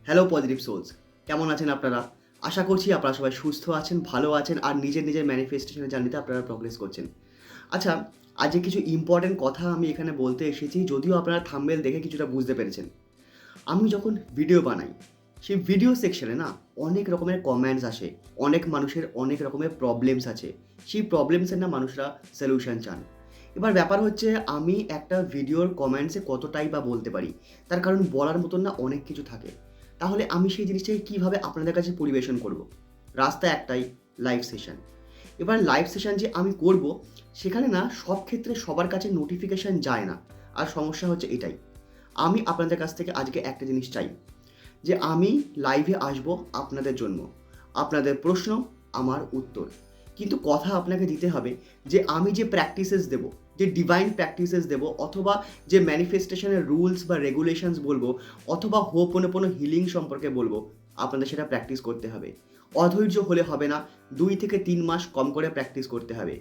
Hello positive sols, কেমন আছেন আপনারা? আশা করছি আপনারা সবাই সুস্থ আছেন, ভালো আছেন আর নিজের ম্যানিফেস্টেশনের জার্নিতে আপনারা প্রোগ্রেস করছেন। আচ্ছা, আজকে কিছু ইম্পর্টেন্ট কথা আমি এখানে বলতে এসেছি, যদিও আপনারা থাম্বনেল দেখে কিছুটা বুঝতে পেরেছেন। আমি যখন ভিডিও বানাই, সেই ভিডিও সেকশনে না অনেক রকমের কমেন্টস আসে। অনেক মানুষের অনেক রকমের প্রবলেমস আছে। সেই প্রবলেমসের না মানুষরা সলিউশন চান। এবার ব্যাপার হচ্ছে আমি একটা ভিডিওর কমেন্টসে কতটাই বা বলতে পারি। তার কারণ বলার মতন না অনেক কিছু থাকে। তাহলে আমি সেই জিনিসটাকে কীভাবে আপনাদের কাছে পরিবেশন করব? রাস্তা একটাই, লাইভ সেশন। এবার লাইভ সেশন যে আমি করব, সেখানে না সব ক্ষেত্রে সবার কাছে নোটিফিকেশান যায় না। আর সমস্যা হচ্ছে এটাই। আমি আপনাদের কাছ থেকে আজকে একটা জিনিস চাই, যে আমি লাইভে আসব আপনাদের জন্য। আপনাদের প্রশ্ন, আমার উত্তর। কিন্তু কথা আপনাকে দিতে হবে যে আমি যে প্র্যাকটিসেস দেবো, যে ডিভাইন প্র্যাকটিসেস দেবো, অথবা যে ম্যানিফেস্টেশনের রুলস বা রেগুলেশনস বলবো, অথবা হোপোনোপোনো হিলিং সম্পর্কে বলবো, আপনাদের সেটা প্র্যাকটিস করতে হবে। অধৈর্য হলে হবে না, 2 থেকে 3 মাস কম করে প্র্যাকটিস করতে হবে।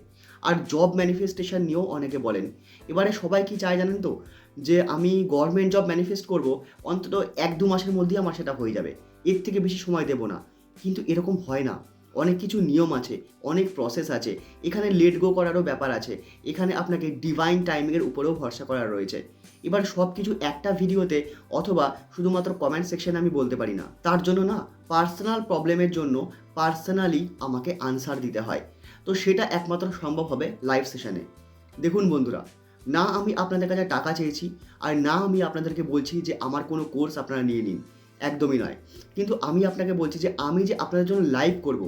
আর জব ম্যানিফেস্টেশন নিয়েও অনেকে বলেন। এবারে সবাই কি চায় জানেন তো? যে আমি গভর্নমেন্ট জব ম্যানিফেস্ট করব, অন্তত 1-2 মাসের মধ্যেই আমার সেটা হয়ে যাবে। এর থেকে বেশি সময় দেব না। কিন্তু এরকম হয় না। অনেক কিছু নিয়ম আছে, অনেক প্রসেস আছে। এখানে লেট গো করারও ব্যাপার আছে। এখানে আপনাকে ডিভাইন টাইমিংয়ের উপরেও ভরসা করা রয়েছে। এবার সব কিছু একটা ভিডিওতে অথবা শুধুমাত্র কমেন্ট সেকশনে আমি বলতে পারি না। তার জন্য না পার্সোনাল প্রবলেমের জন্য পার্সোনালি আমাকে আনসার দিতে হয়। তো সেটা একমাত্র সম্ভব হবে লাইভ সেশনে। দেখুন বন্ধুরা, না আমি আপনাদের কাছে টাকা চেয়েছি, আর না আমি আপনাদেরকে বলছি যে আমার কোনো কোর্স আপনারা নিয়ে নিন। একদমই নয়। কিন্তু আমি আপনাকে বলছি যে আমি যে আপনাদের জন্য লাইভ করব,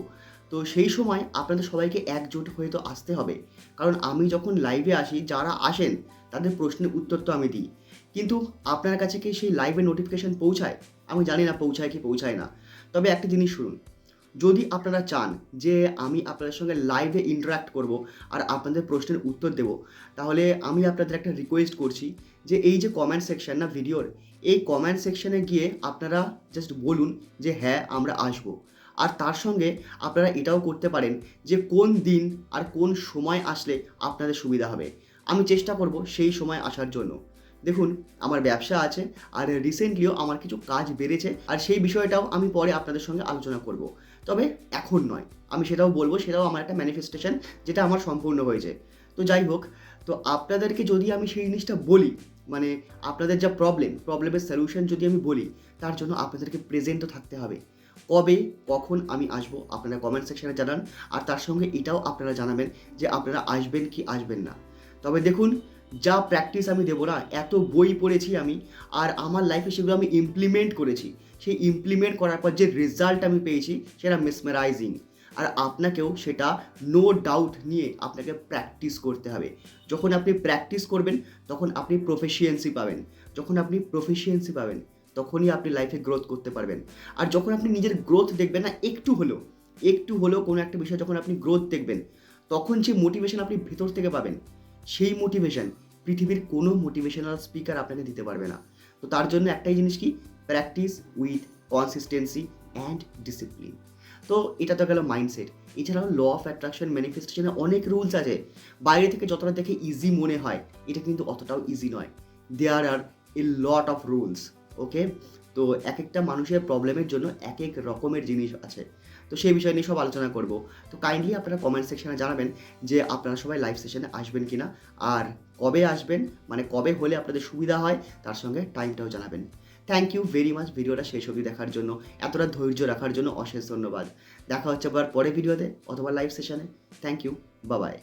তো সেই সময় আপনাদের সবাইকে একজোট হয়ে তো আসতে হবে। কারণ আমি যখন লাইভে আসি, যারা আসেন তাদের প্রশ্নের উত্তর তো আমি দিই। কিন্তু আপনার কাছে কি সেই লাইভের নোটিফিকেশন পৌঁছায়? আমি জানি না পৌঁছায় কি পৌঁছায় না। তবে একটা জিনিস শুনুন, যদি আপনারা চান যে আমি আপনাদের সঙ্গে লাইভে ইন্টারাক্ট করব আর আপনাদের প্রশ্নের উত্তর দেব, তাহলে আমি আপনাদের একটা রিকোয়েস্ট করছি যে এই যে কমেন্ট সেকশন না ভিডিওর, এই কমেন্ট সেকশনে গিয়ে আপনারা জাস্ট বলুন যে হ্যাঁ আমরা আসবো। আর তার সঙ্গে আপনারা এটাও করতে পারেন যে কোন দিন আর কোন সময় আসলে আপনাদের সুবিধা হবে। আমি চেষ্টা করব সেই সময় আসার জন্য। দেখুন, আমার ব্যবসা আছে, আর রিসেন্টলিও আমার কিছু কাজ বেড়েছে, আর সেই বিষয়টাও আমি পরে আপনাদের সঙ্গে আলোচনা করব। তবে এখন নয়, আমি সেটাও বলবো, সেটাও আমার একটা ম্যানিফেস্টেশন, যেটা আমার সম্পূর্ণ হয়েছে। তো যাই হোক, তো আপনাদেরকে যদি আমি সেই জিনিসটা বলি, মানে আপনাদের যা প্রবলেমের সলিউশন যদি আমি বলি, তার জন্য আপনাদেরকে প্রেজেন্টও থাকতে হবে। কবে, কখন আমি আসবো আপনারা কমেন্ট সেকশনে জানান। আর তার সঙ্গে এটাও আপনারা জানাবেন যে আপনারা আসবেন কি আসবেন না। তবে দেখুন, যা প্র্যাকটিস আমি দেবো না, এত বই পড়েছি আমি, আর আমার লাইফে সেগুলো আমি ইমপ্লিমেন্ট করেছি। সেই ইমপ্লিমেন্ট করার পর যে রেজাল্ট আমি পেয়েছি, সেটা মেসমেরাইজিং। আর আপনাকেও সেটা নো ডাউট নিয়ে আপনাকে প্র্যাকটিস করতে হবে। যখন আপনি প্র্যাকটিস করবেন, তখন আপনি প্রফিসিয়েন্সি পাবেন। যখন আপনি প্রফিসিয়েন্সি পাবেন, তখনই আপনি লাইফে গ্রোথ করতে পারবেন। আর যখন আপনি নিজের গ্রোথ দেখবেন না, একটু হলেও কোনো একটা বিষয়ে যখন আপনি গ্রোথ দেখবেন, তখন যে মোটিভেশন আপনি ভেতর থেকে পাবেন, সেই মোটিভেশন পৃথিবীর কোনো মোটিভেশনাল স্পিকার আপনাকে দিতে পারবে না। তো তার জন্য একটাই জিনিস কি, practice with consistency and discipline. তো এটা তো গেল মাইন্ডসেট। এছাড়াও ল অফ অ্যাট্রাকশন ম্যানিফেস্টেশনে অনেক রুলস আছে। বাইরে থেকে যতটা দেখে ইজি মনে হয়, এটা কিন্তু অতটাও ইজি নয়। দেয়ার আর এ লট অফ রুলস। ওকে, তো এক একটা মানুষের প্রবলেমের জন্য এক এক রকমের জিনিস আছে। তো সেই বিষয় নিয়ে সব আলোচনা করব। তো কাইন্ডলি আপনারা কমেন্ট সেকশনে জানাবেন যে আপনারা সবাই লাইভ সেশনে আসবেন কিনা, আর কবে আসবেন, মানে কবে হলে আপনাদের সুবিধা হয়, তার সঙ্গে টাইমটাও জানাবেন। থ্যাংক ইউ ভেরি মাচ ভিডিওটা শেষ অবধি দেখার জন্য, এতটা ধৈর্য রাখার জন্য অশেষ ধন্যবাদ। দেখা হচ্ছে আবার পরে ভিডিওতে অথবা লাইভ সেশনে। Thank you, bye by.